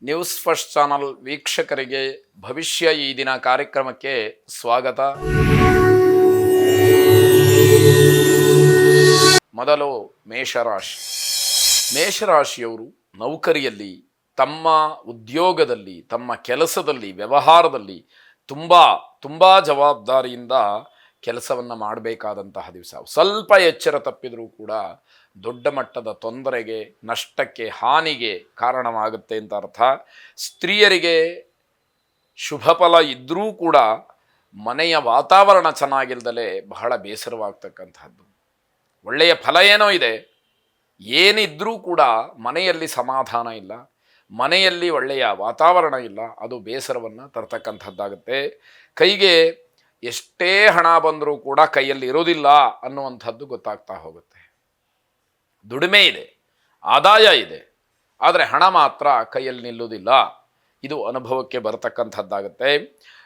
News first channel ವೀಕ್ಷಕರಿಗೆ ಭವಿಷ್ಯ ಈ ದಿನ ಕಾರ್ಯಕ್ರಮಕ್ಕೆ ಸ್ವಾಗತ. ಮೊದಲು ಮೇಷರಾಶಿ. ಮೇಷರಾಶಿಯವರು ನೌಕರಿಯಲ್ಲಿ, ತಮ್ಮ ಉದ್ಯೋಗದಲ್ಲಿ, ತಮ್ಮ ಕೆಲಸದಲ್ಲಿ, ವ್ಯವಹಾರದಲ್ಲಿ ತುಂಬ ಜವಾಬ್ದಾರಿಯಿಂದ ಕೆಲಸವನ್ನು ಮಾಡಬೇಕಾದಂತಹ ದಿವಸ. ಸ್ವಲ್ಪ ಎಚ್ಚರ ತಪ್ಪಿದರೂ ಕೂಡ ದೊಡ್ಡ ಮಟ್ಟದ ತೊಂದರೆಗೆ, ನಷ್ಟಕ್ಕೆ, ಹಾನಿಗೆ ಕಾರಣವಾಗುತ್ತೆ ಅಂತ ಅರ್ಥ. ಸ್ತ್ರೀಯರಿಗೆ ಶುಭ ಫಲ ಇದ್ದರೂ ಕೂಡ ಮನೆಯ ವಾತಾವರಣ ಚೆನ್ನಾಗಿಲ್ದಲೇ ಬಹಳ ಬೇಸರವಾಗ್ತಕ್ಕಂಥದ್ದು. ಒಳ್ಳೆಯ ಫಲ ಏನೋ ಇದೆ, ಏನಿದ್ರೂ ಕೂಡ ಮನೆಯಲ್ಲಿ ಸಮಾಧಾನ ಇಲ್ಲ, ಮನೆಯಲ್ಲಿ ಒಳ್ಳೆಯ ವಾತಾವರಣ ಇಲ್ಲ, ಅದು ಬೇಸರವನ್ನು ತರ್ತಕ್ಕಂಥದ್ದಾಗುತ್ತೆ. ಕೈಗೆ ಎಷ್ಟೇ ಹಣ ಬಂದರೂ ಕೂಡ ಕೈಯಲ್ಲಿ ಇರೋದಿಲ್ಲ ಅನ್ನುವಂಥದ್ದು ಗೊತ್ತಾಗ್ತಾ ಹೋಗುತ್ತೆ. ದುಡಿಮೆ ಇದೆ, ಆದಾಯ ಇದೆ, ಆದರೆ ಹಣ ಮಾತ್ರ ಕೈಯಲ್ಲಿ ನಿಲ್ಲುವುದಿಲ್ಲ. ಇದು ಅನುಭವಕ್ಕೆ ಬರತಕ್ಕಂಥದ್ದಾಗುತ್ತೆ.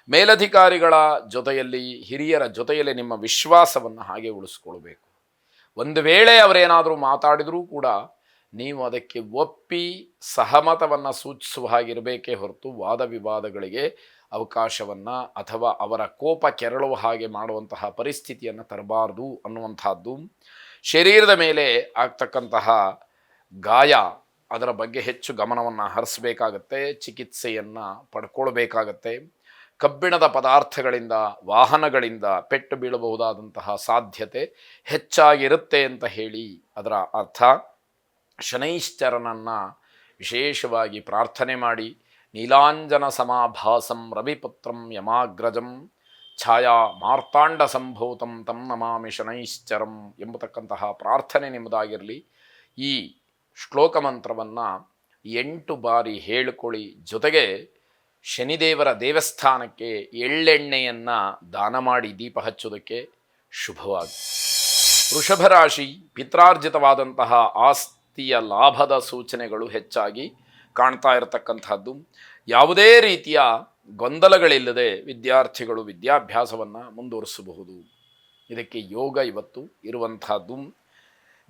ಮೇಲಧಿಕಾರಿಗಳ ಜೊತೆಯಲ್ಲಿ, ಹಿರಿಯರ ಜೊತೆಯಲ್ಲಿ ನಿಮ್ಮ ವಿಶ್ವಾಸವನ್ನು ಹಾಗೆ ಉಳಿಸ್ಕೊಳ್ಬೇಕು. ಒಂದು ವೇಳೆ ಅವರೇನಾದರೂ ಮಾತಾಡಿದರೂ ಕೂಡ ನೀವು ಅದಕ್ಕೆ ಒಪ್ಪಿ ಸಹಮತವನ್ನು ಸೂಚಿಸುವ ಹಾಗಿರಬೇಕೇ ಹೊರತು ವಾದ ವಿವಾದಗಳಿಗೆ ಅವಕಾಶವನ್ನು ಅಥವಾ ಅವರ ಕೋಪ ಕೆರಳುವ ಹಾಗೆ ಮಾಡುವಂತಹ ಪರಿಸ್ಥಿತಿಯನ್ನು ತರಬಾರ್ದು ಅನ್ನುವಂಥದ್ದು. ಶರೀರದ ಮೇಲೆ ಆಗ್ತಕ್ಕಂತಹ ಗಾಯ, ಅದರ ಬಗ್ಗೆ ಹೆಚ್ಚು ಗಮನವನ್ನು ಹರಿಸಬೇಕಾಗತ್ತೆ, ಚಿಕಿತ್ಸೆಯನ್ನು ಪಡ್ಕೊಳ್ಬೇಕಾಗತ್ತೆ. ಕಬ್ಬಿಣದ ಪದಾರ್ಥಗಳಿಂದ, ವಾಹನಗಳಿಂದ ಪೆಟ್ಟು ಬೀಳಬಹುದಾದಂತಹ ಸಾಧ್ಯತೆ ಹೆಚ್ಚಾಗಿರುತ್ತೆ ಅಂತ ಹೇಳಿ ಅದರ ಅರ್ಥ. ಶನೈಶ್ಚರನನ್ನು ವಿಶೇಷವಾಗಿ ಪ್ರಾರ್ಥನೆ ಮಾಡಿ, ನೀಲಾಂಜನ ಸಮಾಭಾಸಂ ರವಿಪುತ್ರಂ ಯಮಾಗ್ರಜಂ ಛಾಯಾ ಮಾರ್ತಾಂಡ ಸಂಭೂತಂ ತಂ ನಮಾಮಿ ಶನೈಶ್ಚರಂ ಎಂಬತಕ್ಕಂತಹ ಪ್ರಾರ್ಥನೆ ನಿಮ್ಮದಾಗಿರಲಿ. ಈ ಶ್ಲೋಕ ಮಂತ್ರವನ್ನು 8 ಬಾರಿ ಹೇಳಿಕೊಳ್ಳಿ. ಜೊತೆಗೆ ಶನಿದೇವರ ದೇವಸ್ಥಾನಕ್ಕೆ ಎಳ್ಳೆಣ್ಣೆಯನ್ನು ದಾನ ಮಾಡಿ ದೀಪ ಹಚ್ಚೋದಕ್ಕೆ ಶುಭವಾಗಿ. ವೃಷಭ ರಾಶಿ. ಪಿತ್ರಾರ್ಜಿತವಾದಂತಹ ಆಸ್ತಿಯ ಲಾಭದ ಸೂಚನೆಗಳು ಹೆಚ್ಚಾಗಿ ಕಾಣ್ತಾ ಇರತಕ್ಕಂಥದ್ದು. ಯಾವುದೇ ರೀತಿಯ ಗೊಂದಲಗಳಿಲ್ಲದೆ ವಿದ್ಯಾರ್ಥಿಗಳು ವಿದ್ಯಾಭ್ಯಾಸವನ್ನು ಮುಂದುವರಿಸಬಹುದು. ಇದಕ್ಕೆ ಯೋಗ ಇವತ್ತು ಇರುವಂತಹದ್ದು.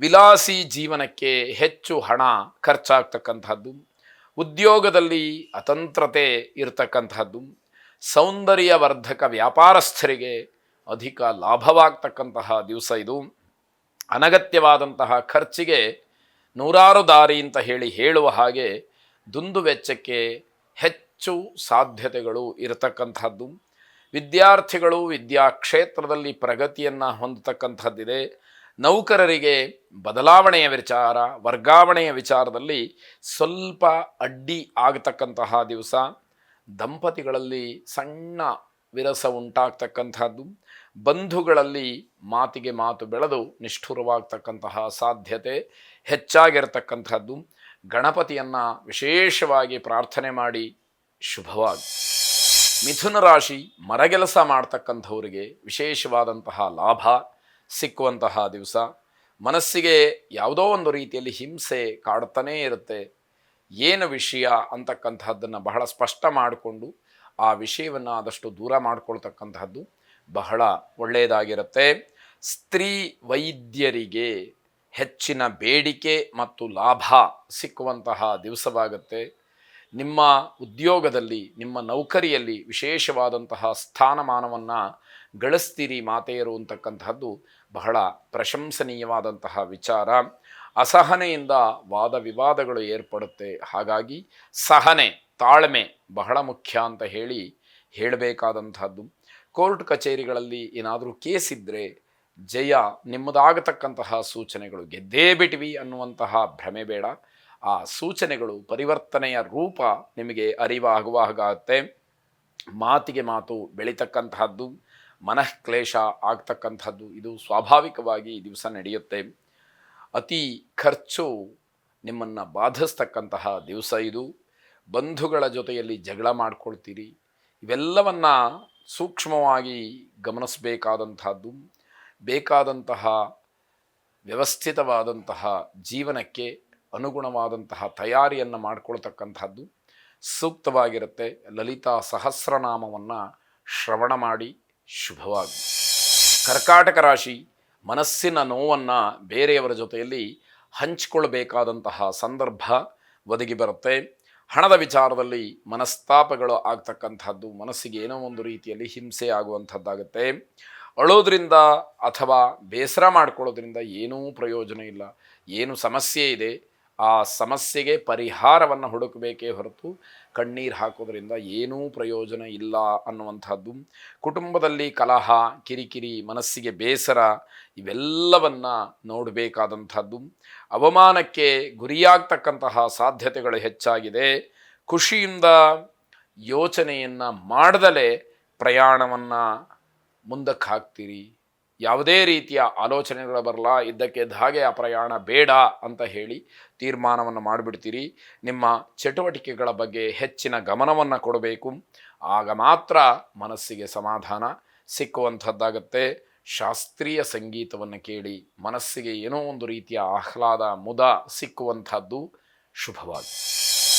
ವಿಲಾಸಿ ಜೀವನಕ್ಕೆ ಹೆಚ್ಚು ಹಣ ಖರ್ಚಾಗ್ತಕ್ಕಂಥದ್ದು. ಉದ್ಯೋಗದಲ್ಲಿ ಅತಂತ್ರತೆ ಇರತಕ್ಕಂಥದ್ದು. ಸೌಂದರ್ಯವರ್ಧಕ ವ್ಯಾಪಾರಸ್ಥರಿಗೆ ಅಧಿಕ ಲಾಭವಾಗ್ತಕ್ಕಂತಹ ದಿವಸ ಇದು. ಅನಗತ್ಯವಾದಂತಹ ಖರ್ಚಿಗೆ ನೂರಾರು ದಾರಿ ಅಂತ ಹೇಳುವ ಹಾಗೆ ದುಂದು ವೆಚ್ಚಕ್ಕೆ ಹೆಚ್ಚು ಸಾಧ್ಯತೆಗಳು ಇರತಕ್ಕಂಥದ್ದು. ವಿದ್ಯಾರ್ಥಿಗಳು ವಿದ್ಯಾಕ್ಷೇತ್ರದಲ್ಲಿ ಪ್ರಗತಿಯನ್ನು ಹೊಂದತಕ್ಕಂಥದ್ದಿದೆ. ನೌಕರರಿಗೆ ಬದಲಾವಣೆಯ ವಿಚಾರ, ವರ್ಗಾವಣೆಯ ವಿಚಾರದಲ್ಲಿ ಸ್ವಲ್ಪ ಅಡ್ಡಿ ಆಗತಕ್ಕಂತಹ ದಿವಸ. ದಂಪತಿಗಳಲ್ಲಿ ಸಣ್ಣ ವಿರಸ ಉಂಟಾಗ್ತಕ್ಕಂಥದ್ದು. ಬಂಧುಗಳಲ್ಲಿ ಮಾತಿಗೆ ಮಾತು ಬೆಳೆದು ನಿಷ್ಠುರವಾಗ್ತಕ್ಕಂತಹ ಸಾಧ್ಯತೆ ಹೆಚ್ಚಾಗಿರತಕ್ಕಂಥದ್ದು. ಗಣಪತಿಯನ್ನು ವಿಶೇಷವಾಗಿ ಪ್ರಾರ್ಥನೆ ಮಾಡಿ ಶುಭವಾಗಿ. ಮಿಥುನ ರಾಶಿ. ಮರಗೆಲಸ ಮಾಡ್ತಕ್ಕಂಥವರಿಗೆ ವಿಶೇಷವಾದಂತಹ ಲಾಭ ಸಿಕ್ಕುವಂತಹ ದಿವಸ. ಮನಸ್ಸಿಗೆ ಯಾವುದೋ ಒಂದು ರೀತಿಯಲ್ಲಿ ಹಿಂಸೆ ಕಾಡುತ್ತಾನೇ ಇರುತ್ತೆ. ಏನು ವಿಷಯ ಅಂತಕ್ಕಂಥದ್ದನ್ನು ಬಹಳ ಸ್ಪಷ್ಟ ಮಾಡಿಕೊಂಡು ಆ ವಿಷಯವನ್ನು ಆದಷ್ಟು ದೂರ ಮಾಡಿಕೊಳ್ತಕ್ಕಂತಹದ್ದು ಬಹಳ ಒಳ್ಳೆಯದಾಗಿರುತ್ತೆ. ಸ್ತ್ರೀ ವೈದ್ಯರಿಗೆ ಹೆಚ್ಚಿನ ಬೇಡಿಕೆ ಮತ್ತು ಲಾಭ ಸಿಕ್ಕುವಂತಹ ದಿವಸವಾಗುತ್ತೆ. ನಿಮ್ಮ ಉದ್ಯೋಗದಲ್ಲಿ, ನಿಮ್ಮ ನೌಕರಿಯಲ್ಲಿ ವಿಶೇಷವಾದಂತಹ ಸ್ಥಾನಮಾನವನ್ನು ಗಳಿಸ್ತೀರಿ ಮಾತೆಯರು ಅಂತಕ್ಕಂಥದ್ದು ಬಹಳ ಪ್ರಶಂಸನೀಯವಾದಂತಹ ವಿಚಾರ. ಅಸಹನೆಯಿಂದ ವಾದ ವಿವಾದಗಳು ಏರ್ಪಡುತ್ತೆ. ಹಾಗಾಗಿ ಸಹನೆ, ತಾಳ್ಮೆ ಬಹಳ ಮುಖ್ಯ ಅಂತ ಹೇಳಬೇಕಾದಂಥದ್ದು. ಕೋರ್ಟ್ ಕಚೇರಿಗಳಲ್ಲಿ ಏನಾದರೂ ಕೇಸ್ ಇದ್ದರೆ ಜಯ ನಿಮ್ಮದಾಗತಕ್ಕಂತಹ ಸೂಚನೆಗಳು. ಗೆದ್ದೇ ಬಿಟ್ವಿ ಅನ್ನುವಂತಹ ಭ್ರಮೆ ಬೇಡ. ಆ ಸೂಚನೆಗಳು ಪರಿವರ್ತನೆಯ ರೂಪ ನಿಮಗೆ ಅರಿವಾಗುವಾಗತ್ತೆ. ಮಾತಿಗೆ ಮಾತು ಬೆಳೀತಕ್ಕಂತಹದ್ದು, ಮನಃಕ್ಲೇಶ ಆಗ್ತಕ್ಕಂಥದ್ದು ಇದು ಸ್ವಾಭಾವಿಕವಾಗಿ ಈ ದಿವಸ ನಡೆಯುತ್ತೆ. ಅತಿ ಖರ್ಚು ನಿಮ್ಮನ್ನು ಬಾಧಿಸ್ತಕ್ಕಂತಹ ದಿವಸ ಇದು. ಬಂಧುಗಳ ಜೊತೆಯಲ್ಲಿ ಜಗಳ ಮಾಡ್ಕೊಳ್ತೀರಿ. ಇವೆಲ್ಲವನ್ನು ಸೂಕ್ಷ್ಮವಾಗಿ ಗಮನಿಸಬೇಕಾದಂಥದ್ದು. ಬೇಕಾದಂತಹ ವ್ಯವಸ್ಥಿತವಾದಂತಹ ಜೀವನಕ್ಕೆ ಅನುಗುಣವಾದಂತಹ ತಯಾರಿಯನ್ನು ಮಾಡಿಕೊಳ್ತಕ್ಕಂಥದ್ದು ಸೂಕ್ತವಾಗಿರುತ್ತೆ. ಲಲಿತಾ ಸಹಸ್ರನಾಮವನ್ನು ಶ್ರವಣ ಮಾಡಿ ಶುಭವಾಗಿ. ಕರ್ಕಾಟಕ ರಾಶಿ. ಮನಸ್ಸಿನ ನೋವನ್ನು ಬೇರೆಯವರ ಜೊತೆಯಲ್ಲಿ ಹಂಚಿಕೊಳ್ಬೇಕಾದಂತಹ ಸಂದರ್ಭ ಒದಗಿ ಬರುತ್ತೆ. ಹಣದ ವಿಚಾರದಲ್ಲಿ ಮನಸ್ತಾಪಗಳು ಆಗ್ತಕ್ಕಂಥದ್ದು, ಮನಸ್ಸಿಗೆ ಏನೋ ಒಂದು ರೀತಿಯಲ್ಲಿ ಹಿಂಸೆ ಆಗುವಂಥದ್ದಾಗುತ್ತೆ. ಅಳೋದ್ರಿಂದ ಅಥವಾ ಬೇಸರ ಮಾಡ್ಕೊಳ್ಳೋದ್ರಿಂದ ಏನೂ ಪ್ರಯೋಜನ ಇಲ್ಲ. ಏನು ಸಮಸ್ಯೆ ಇದೆ ಆ ಸಮಸ್ಯೆಗೆ ಪರಿಹಾರವನ್ನು ಹುಡುಕಬೇಕೇ ಹೊರತು ಕಣ್ಣೀರು ಹಾಕೋದ್ರಿಂದ ಏನೂ ಪ್ರಯೋಜನ ಇಲ್ಲ ಅನ್ನುವಂಥದ್ದು. ಕುಟುಂಬದಲ್ಲಿ ಕಲಹ, ಕಿರಿಕಿರಿ, ಮನಸ್ಸಿಗೆ ಬೇಸರ ಇವೆಲ್ಲವನ್ನು ನೋಡಬೇಕಾದಂಥದ್ದು. ಅವಮಾನಕ್ಕೆ ಗುರಿಯಾಗ್ತಕ್ಕಂತಹ ಸಾಧ್ಯತೆಗಳು ಹೆಚ್ಚಾಗಿದೆ. ಖುಷಿಯಿಂದ ಯೋಚನೆಯನ್ನು ಮಾಡದಲೇ ಪ್ರಯಾಣವನ್ನು ಮುಂದಕ್ಕೆ ಹಾಕ್ತೀರಿ. ಯಾವುದೇ ರೀತಿಯ ಆಲೋಚನೆಗಳು ಬರಲ್ಲ, ಇದ್ದಕ್ಕಿದ್ದ ಹಾಗೆ ಆ ಪ್ರಯಾಣ ಬೇಡ ಅಂತ ಹೇಳಿ ತೀರ್ಮಾನವನ್ನು ಮಾಡಿಬಿಡ್ತೀರಿ. ನಿಮ್ಮ ಚಟುವಟಿಕೆಗಳ ಬಗ್ಗೆ ಹೆಚ್ಚಿನ ಗಮನವನ್ನು ಕೊಡಬೇಕು. ಆಗ ಮಾತ್ರ ಮನಸ್ಸಿಗೆ ಸಮಾಧಾನ ಸಿಕ್ಕುವಂಥದ್ದಾಗತ್ತೆ. ಶಾಸ್ತ್ರೀಯ ಸಂಗೀತವನ್ನು ಕೇಳಿ ಮನಸ್ಸಿಗೆ ಏನೋ ಒಂದು ರೀತಿಯ ಆಹ್ಲಾದ, ಮುದ ಸಿಕ್ಕುವಂಥದ್ದು ಶುಭವಾಗಿ.